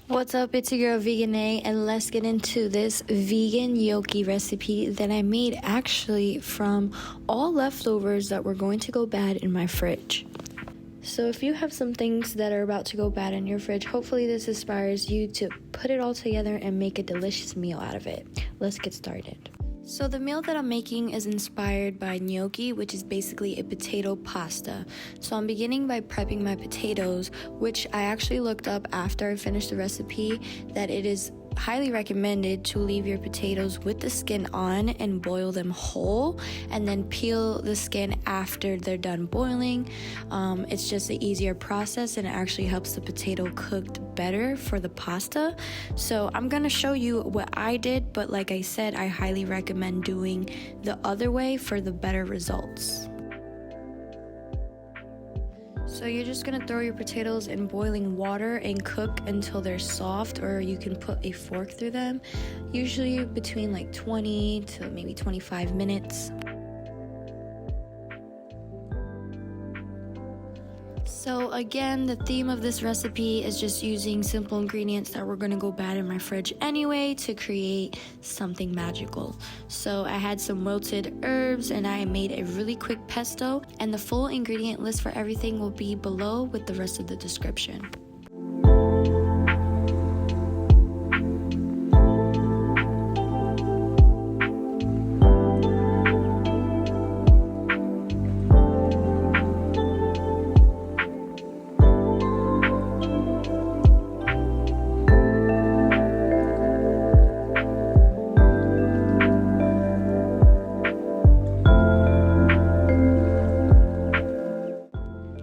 What's up, it's your girl Vegan A, and let's get into this vegan gnocchi recipe that I made actually from all leftovers that were going to go bad in my fridge. So if you have some things that are about to go bad in your fridge, hopefully this inspires you to put it all together and make a delicious meal out of it. Let's get started. So the meal that I'm making is inspired by gnocchi, which is basically a potato pasta. So I'm beginning by prepping my potatoes, which I actually looked up after I finished the recipe that it is highly recommended to leave your potatoes with the skin on and boil them whole, and then peel the skin after they're done boiling. It's just an easier process, and it actually helps the potato cooked better for the pasta. So I'm gonna show you what I did, but like I said, I highly recommend doing the other way for the better results. So you're just gonna throw your potatoes in boiling water and cook until they're soft, or you can put a fork through them, usually between like 20 to maybe 25 minutes. So again, the theme of this recipe is just using simple ingredients that were gonna go bad in my fridge anyway to create something magical. So I had some wilted herbs and I made a really quick pesto, and the full ingredient list for everything will be below with the rest of the description.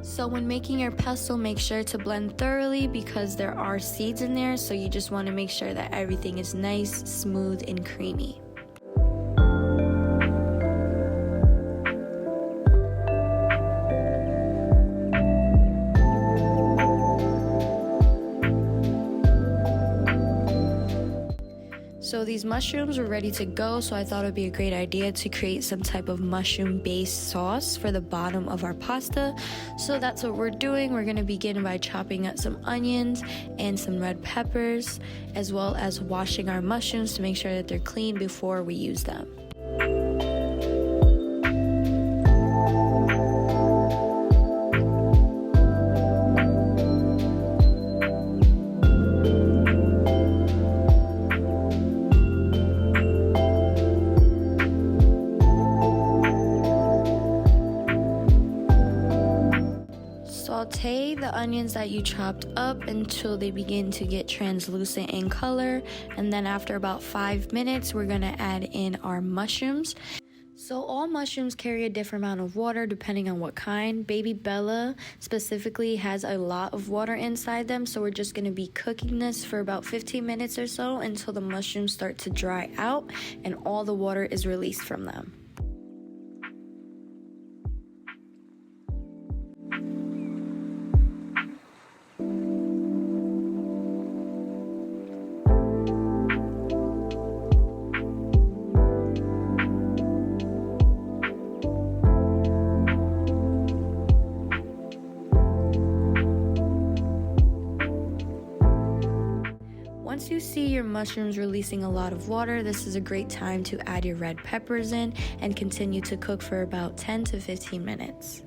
So when making your pesto, make sure to blend thoroughly because there are seeds in there, so you just want to make sure that everything is nice, smooth, and creamy. So these mushrooms were ready to go, so I thought it would be a great idea to create some type of mushroom-based sauce for the bottom of our pasta. So that's what we're doing. We're going to begin by chopping up some onions and some red peppers, as well as washing our mushrooms to make sure that they're clean before we use them. Saute the onions that you chopped up until they begin to get translucent in color, and then after about 5 minutes we're gonna add in our mushrooms. So all mushrooms carry a different amount of water depending on what kind. Baby Bella specifically has a lot of water inside them, so we're just going to be cooking this for about 15 minutes or so until the mushrooms start to dry out and all the water is released from them. Once you see your mushrooms releasing a lot of water, this is a great time to add your red peppers in and continue to cook for about 10 to 15 minutes.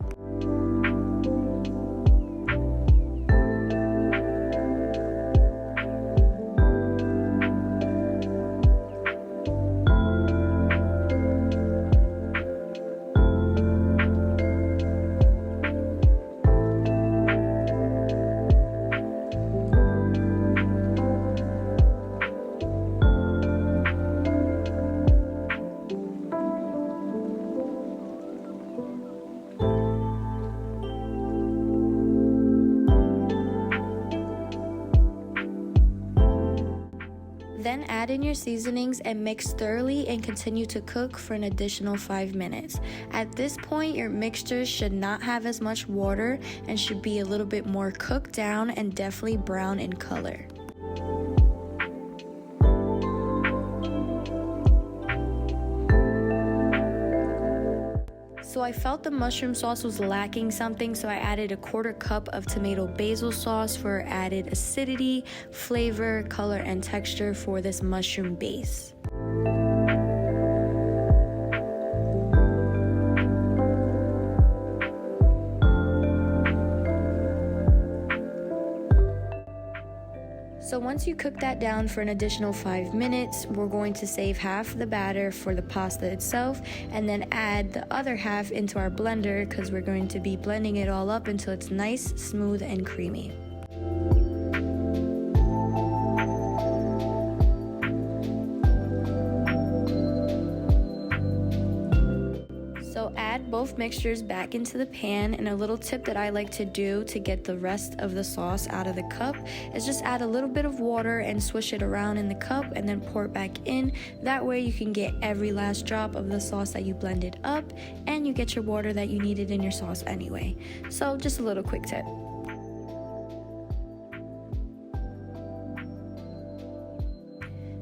Then add in your seasonings and mix thoroughly and continue to cook for an additional 5 minutes. At this point, your mixture should not have as much water and should be a little bit more cooked down and definitely brown in color. So I felt the mushroom sauce was lacking something, so I added a 1/4 cup of tomato basil sauce for added acidity, flavor, color, and texture for this mushroom base. So once you cook that down for an additional 5 minutes, we're going to save half the batter for the pasta itself and then add the other half into our blender because we're going to be blending it all up until it's nice, smooth, and creamy. So add both mixtures back into the pan, and a little tip that I like to do to get the rest of the sauce out of the cup is just add a little bit of water and swish it around in the cup and then pour it back in. That way you can get every last drop of the sauce that you blended up and you get your water that you needed in your sauce anyway. So just a little quick tip.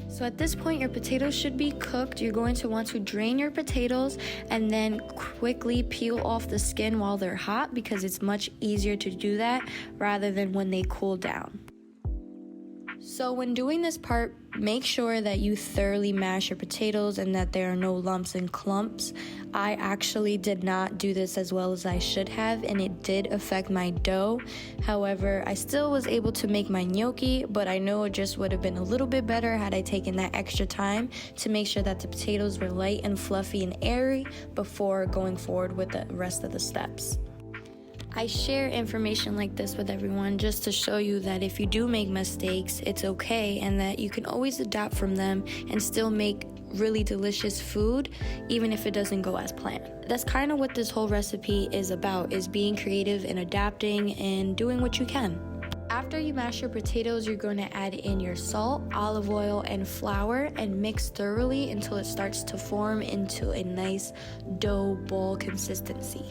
So at this point, your potatoes should be cooked. You're going to want to drain your potatoes and then quickly peel off the skin while they're hot because it's much easier to do that rather than when they cool down. So when doing this part, make sure that you thoroughly mash your potatoes and that there are no lumps and clumps. I actually did not do this as well as I should have, and it did affect my dough. However, I still was able to make my gnocchi, but I know it just would have been a little bit better had I taken that extra time to make sure that the potatoes were light and fluffy and airy before going forward with the rest of the steps. I share information like this with everyone just to show you that if you do make mistakes, it's okay, and that you can always adapt from them and still make really delicious food, even if it doesn't go as planned. That's kind of what this whole recipe is about, is being creative and adapting and doing what you can. After you mash your potatoes, you're going to add in your salt, olive oil, and flour and mix thoroughly until it starts to form into a nice dough ball consistency.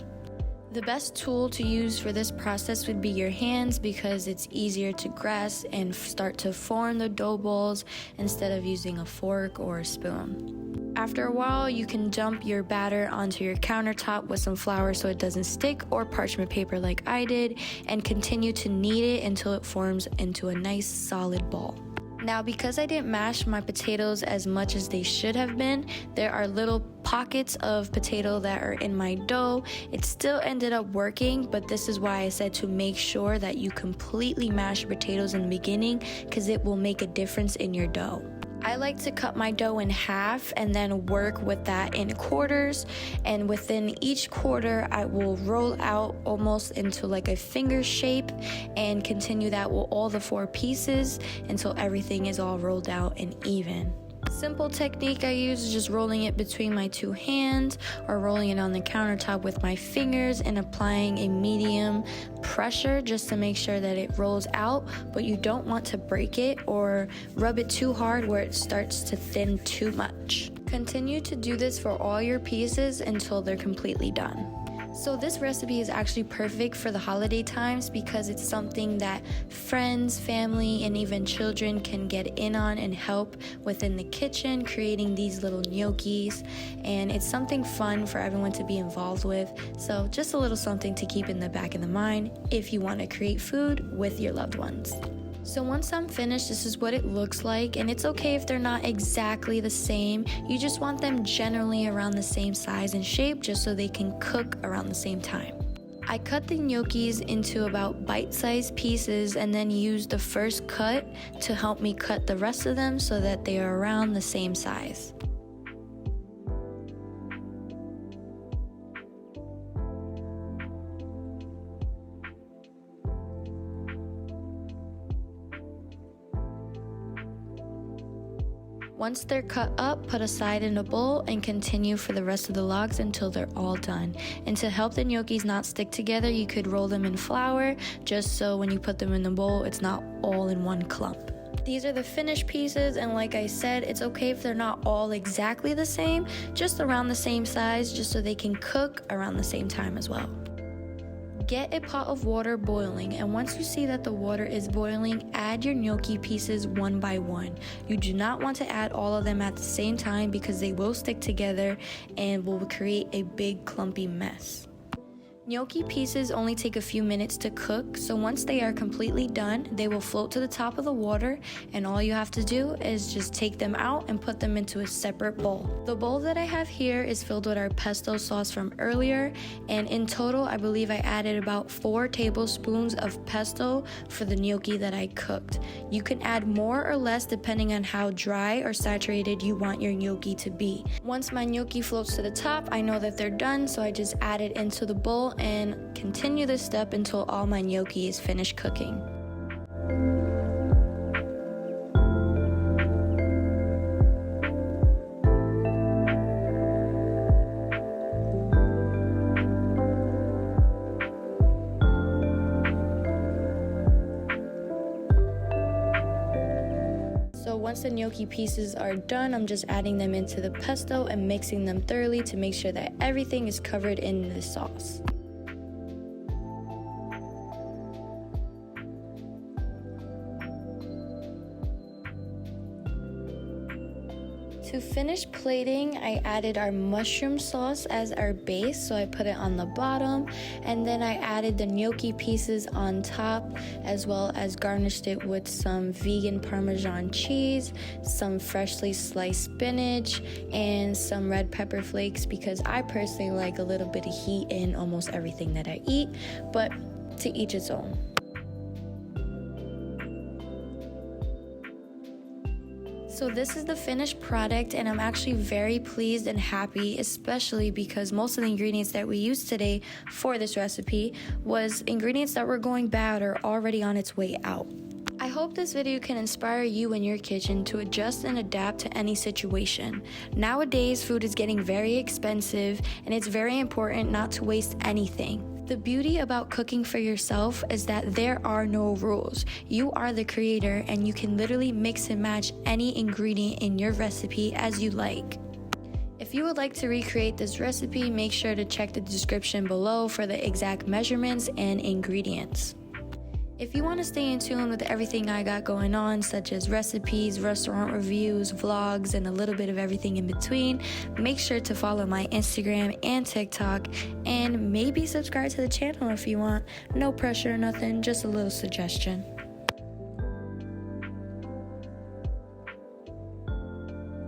The best tool to use for this process would be your hands because it's easier to grasp and start to form the dough balls instead of using a fork or a spoon. After a while, you can dump your batter onto your countertop with some flour so it doesn't stick, or parchment paper like I did, and continue to knead it until it forms into a nice solid ball. Now, because I didn't mash my potatoes as much as they should have been, there are little pockets of potato that are in my dough. It still ended up working, but this is why I said to make sure that you completely mash your potatoes in the beginning because it will make a difference in your dough. I like to cut my dough in half and then work with that in quarters, and within each quarter I will roll out almost into like a finger shape and continue that with all the 4 pieces until everything is all rolled out and even. Simple technique I use is just rolling it between my 2 hands or rolling it on the countertop with my fingers and applying a medium pressure just to make sure that it rolls out, but you don't want to break it or rub it too hard where it starts to thin too much. Continue to do this for all your pieces until they're completely done. So this recipe is actually perfect for the holiday times because it's something that friends, family, and even children can get in on and help within the kitchen, creating these little gnocchis. And it's something fun for everyone to be involved with. So just a little something to keep in the back of the mind if you want to create food with your loved ones. So once I'm finished, this is what it looks like, and it's okay if they're not exactly the same. You just want them generally around the same size and shape just so they can cook around the same time. I cut the gnocchis into about bite-sized pieces and then used the first cut to help me cut the rest of them so that they are around the same size. Once they're cut up, put aside in a bowl and continue for the rest of the logs until they're all done. And to help the gnocchis not stick together, you could roll them in flour just so when you put them in the bowl, it's not all in one clump. These are the finished pieces, and like I said, it's okay if they're not all exactly the same, just around the same size, just so they can cook around the same time as well. Get a pot of water boiling, and once you see that the water is boiling, add your gnocchi pieces one by one. You do not want to add all of them at the same time because they will stick together and will create a big clumpy mess. Gnocchi pieces only take a few minutes to cook, so once they are completely done, they will float to the top of the water, and all you have to do is just take them out and put them into a separate bowl. The bowl that I have here is filled with our pesto sauce from earlier, and in total, I believe I added about 4 tablespoons of pesto for the gnocchi that I cooked. You can add more or less depending on how dry or saturated you want your gnocchi to be. Once my gnocchi floats to the top, I know that they're done, so I just add it into the bowl and continue this step until all my gnocchi is finished cooking. So once the gnocchi pieces are done, I'm just adding them into the pesto and mixing them thoroughly to make sure that everything is covered in the sauce. To finish plating, I added our mushroom sauce as our base, so I put it on the bottom, and then I added the gnocchi pieces on top, as well as garnished it with some vegan Parmesan cheese, some freshly sliced spinach, and some red pepper flakes because I personally like a little bit of heat in almost everything that I eat, but to each its own. So this is the finished product, and I'm actually very pleased and happy, especially because most of the ingredients that we used today for this recipe was ingredients that were going bad or already on its way out. I hope this video can inspire you in your kitchen to adjust and adapt to any situation. Nowadays, food is getting very expensive, and it's very important not to waste anything. The beauty about cooking for yourself is that there are no rules. You are the creator, and you can literally mix and match any ingredient in your recipe as you like. If you would like to recreate this recipe, make sure to check the description below for the exact measurements and ingredients. If you want to stay in tune with everything I got going on, such as recipes, restaurant reviews, vlogs, and a little bit of everything in between, make sure to follow my Instagram and TikTok, and maybe subscribe to the channel if you want. No pressure, nothing, just a little suggestion.